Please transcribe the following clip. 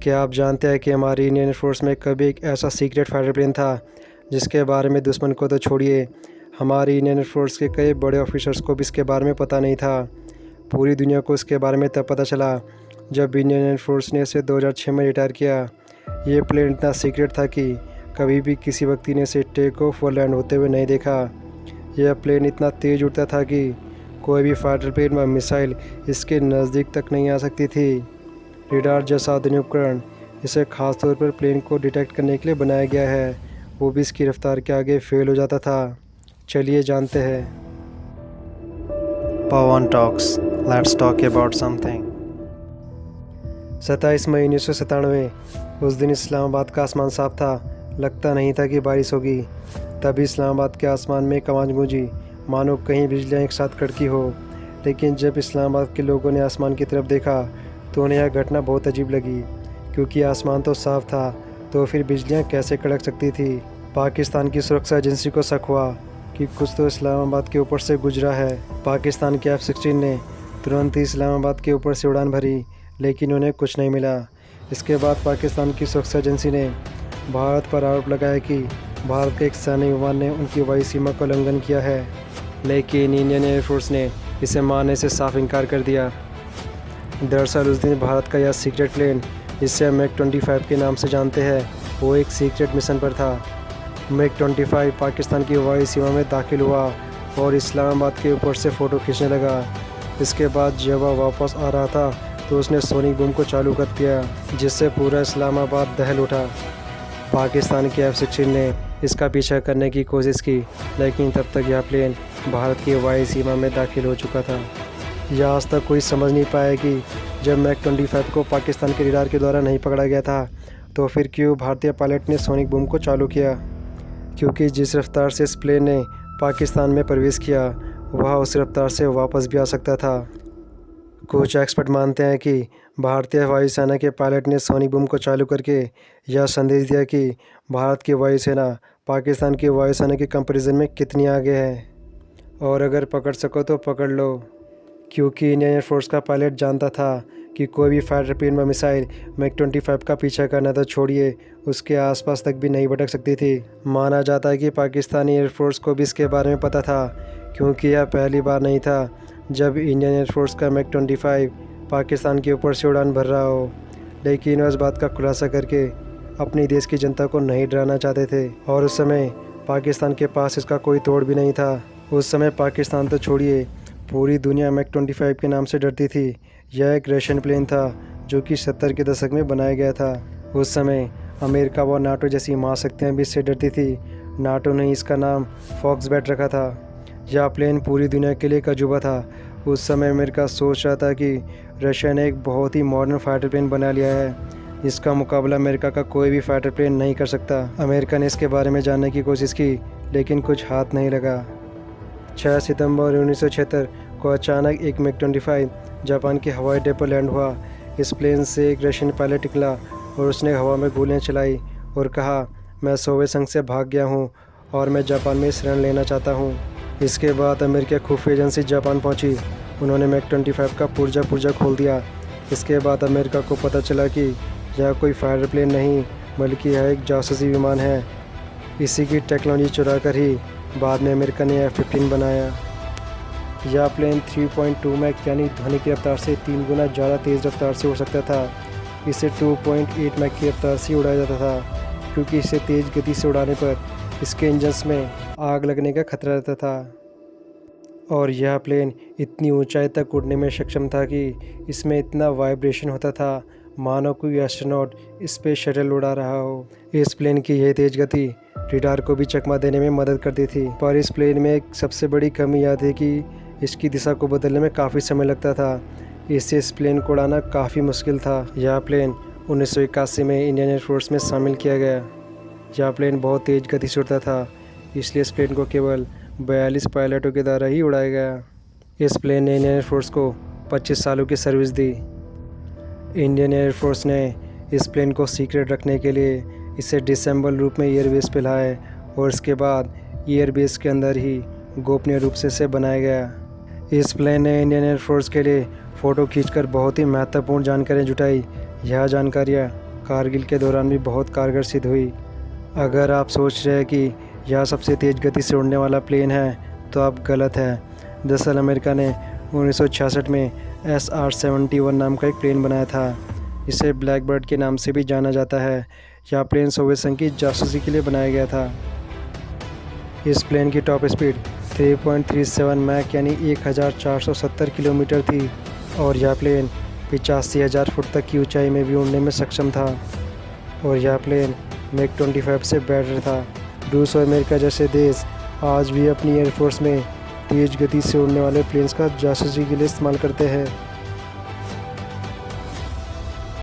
क्या आप जानते हैं कि हमारी इंडियन एयरफोर्स में कभी एक ऐसा सीक्रेट फाइटर प्लेन था जिसके बारे में दुश्मन को तो छोड़िए, हमारी इंडियन एयरफोर्स के कई बड़े ऑफिसर्स को भी इसके बारे में पता नहीं था। पूरी दुनिया को इसके बारे में तब पता चला जब इंडियन एयरफोर्स ने इसे 2006 में रिटायर किया। ये प्लेन इतना सीक्रेट था कि कभी भी किसी व्यक्ति ने इसे टेक ऑफ और लैंड होते हुए नहीं देखा। यह प्लेन इतना तेज़ उड़ता था कि कोई भी फाइटर प्लेन व मिसाइल इसके नज़दीक तक नहीं आ सकती थी। रेडार जैसा आधुनिक उपकरण इसे खास तौर पर प्लेन को डिटेक्ट करने के लिए बनाया गया है, वो भी इसकी रफ्तार के आगे फेल हो जाता था। चलिए जानते हैं। Pawan Talks. Let's talk about something. 27 मई 1997 उस दिन इस्लामाबाद का आसमान साफ था। लगता नहीं था कि बारिश होगी। तभी इस्लामाबाद के आसमान में एक आवाज़ गूंजी, मानो कहीं बिजलियाँ एक साथ कड़की हो। लेकिन जब इस्लामाबाद के लोगों ने आसमान की तरफ देखा तो उन्हें यह घटना बहुत अजीब लगी, क्योंकि आसमान तो साफ था, तो फिर बिजलियाँ कैसे कड़क सकती थी। पाकिस्तान की सुरक्षा एजेंसी को शक हुआ कि कुछ तो इस्लामाबाद के ऊपर से गुजरा है। पाकिस्तान के F-16 ने तुरंत ही इस्लामाबाद के ऊपर से उड़ान भरी, लेकिन उन्हें कुछ नहीं मिला। इसके बाद पाकिस्तान की सुरक्षा एजेंसी ने भारत पर आरोप लगाया कि भारत के एक सैन्य विमान ने उनकी वायु सीमा का उल्लंघन किया है, लेकिन इंडियन एयरफोर्स ने इसे मानने से साफ इनकार कर दिया। दरअसल उस दिन भारत का यह सीक्रेट प्लेन, जिसे हम MiG-25 के नाम से जानते हैं, वो एक सीक्रेट मिशन पर था। MiG-25 पाकिस्तान की वायु सीमा में दाखिल हुआ और इस्लामाबाद के ऊपर से फ़ोटो खींचने लगा। इसके बाद जब वह वापस आ रहा था तो उसने सोनिक बूम को चालू कर दिया, जिससे पूरा इस्लामाबाद दहल उठा। पाकिस्तान के F-16 ने इसका पीछा करने की कोशिश की, लेकिन तब तक यह प्लेन भारत की वायु सीमा में दाखिल हो चुका था। यह आज तक कोई समझ नहीं पाया कि जब MiG-25 को पाकिस्तान के रडार के द्वारा नहीं पकड़ा गया था, तो फिर क्यों भारतीय पायलट ने सोनिक बूम को चालू किया। क्योंकि जिस रफ्तार से इस प्लेन ने पाकिस्तान में प्रवेश किया, वह उस रफ्तार से वापस भी आ सकता था। कुछ एक्सपर्ट मानते हैं कि भारतीय वायुसेना के पायलट ने सोनिक बूम को चालू करके यह संदेश दिया कि भारत की वायुसेना पाकिस्तान की वायुसेना के कंपैरिजन में कितनी आगे है, और अगर पकड़ सको तो पकड़ लो। क्योंकि इंडियन एयरफोर्स का पायलट जानता था कि कोई भी फाइटर प्लेन व मिसाइल MiG-25 का पीछा करना तो छोड़िए, उसके आसपास तक भी नहीं भटक सकती थी। माना जाता है कि पाकिस्तानी एयरफोर्स को भी इसके बारे में पता था, क्योंकि यह पहली बार नहीं था जब इंडियन एयरफोर्स का MiG-25 पाकिस्तान के ऊपर से उड़ान भर रहा हो। लेकिन वह इस बात का खुलासा करके अपनी देश की जनता को नहीं डराना चाहते थे, और उस समय पाकिस्तान के पास इसका कोई तोड़ भी नहीं था। उस समय पाकिस्तान तो छोड़िए, पूरी दुनिया MiG-25 के नाम से डरती थी। यह एक रशियन प्लेन था जो कि 70 के दशक में बनाया गया था। उस समय अमेरिका व नाटो जैसी महाशक्तियाँ भी इससे डरती थी। नाटो ने इसका नाम फॉक्सबैट रखा था। यह प्लेन पूरी दुनिया के लिए एक अजूबा था। उस समय अमेरिका सोच रहा था कि रशिया ने एक बहुत ही मॉडर्न फाइटर प्लेन बना लिया है, जिसका मुकाबला अमेरिका का कोई भी फाइटर प्लेन नहीं कर सकता। अमेरिका ने इसके बारे में जानने की कोशिश की, लेकिन कुछ हाथ नहीं लगा। 6 सितंबर 1976 को अचानक एक MiG-25 जापान के हवाई अड्डे पर लैंड हुआ। इस प्लेन से एक रशियन पायलट निकला और उसने हवा में गोलियां चलाई और कहा, मैं सोवियत संघ से भाग गया हूं और मैं जापान में शरण लेना चाहता हूं। इसके बाद अमेरिकी खुफिया एजेंसी जापान पहुंची। उन्होंने MiG-25 का पुर्जा खोल दिया। इसके बाद अमेरिका को पता चला कि यह कोई फाइटर प्लेन नहीं, बल्कि यह एक जासूसी विमान है। इसी की टेक्नोलॉजी चुरा कर ही बाद में अमेरिका ने F-15 बनाया। यह प्लेन 3.2 मैक यानी ध्वनि की रफ्तार से 3 गुना ज़्यादा तेज़ रफ्तार से उड़ सकता था। इसे 2.8 मैक की रफ्तार से उड़ाया जाता था, क्योंकि इसे तेज़ गति से उड़ाने पर इसके इंजन्स में आग लगने का खतरा रहता था। और यह प्लेन इतनी ऊंचाई तक उड़ने में सक्षम था कि इसमें इतना वाइब्रेशन होता था, मानो कोई एस्ट्रोनॉट स्पेस शटल उड़ा रहा हो। इस प्लेन की यह तेज़ गति रडार को भी चकमा देने में मदद करती थथी। पर इस प्लेन में एक सबसे बड़ी कमी यह थी कि इसकी दिशा को बदलने में काफ़ी समय लगता था। इससे इस प्लेन को उड़ाना काफ़ी मुश्किल था। यह प्लेन 1981 में इंडियन एयरफोर्स में शामिल किया गया। यह प्लेन बहुत तेज़ गति से उड़ता था, इसलिए इस प्लेन को केवल 42 पायलटों के द्वारा ही उड़ाया गया। इस प्लेन ने इंडियन एयरफोर्स को 25 सालों की सर्विस दी। इंडियन एयरफोर्स ने इस प्लेन को सीक्रेट रखने के लिए इसे डिसेंबल रूप में एयरबेस पे लाए, और इसके बाद एयरबेस के अंदर ही गोपनीय रूप से इसे बनाया गया। इस प्लेन ने इंडियन एयरफोर्स के लिए फ़ोटो खींचकर बहुत ही महत्वपूर्ण जानकारियाँ जुटाई। यह जानकारियाँ कारगिल के दौरान भी बहुत कारगर सिद्ध हुई। अगर आप सोच रहे हैं कि यह सबसे तेज़ गति से उड़ने वाला प्लेन है तो आप गलत है। दरअसल अमेरिका ने 1966 में SR-71 नाम का एक प्लेन बनाया था। इसे ब्लैक बर्ड के नाम से भी जाना जाता है। यह प्लेन सोवियत संघ की जासूसी के लिए बनाया गया था। इस प्लेन की टॉप स्पीड 3.37 मैक यानी 1470 किलोमीटर थी और यह प्लेन 85,000 फुट तक की ऊंचाई में भी उड़ने में सक्षम था और यह प्लेन MiG-25 से बेटर था। रूस और अमेरिका जैसे देश आज भी अपनी एयरफोर्स में तेज़ गति से उड़ने वाले प्लेन्स का जासूसी के लिए इस्तेमाल करते हैं।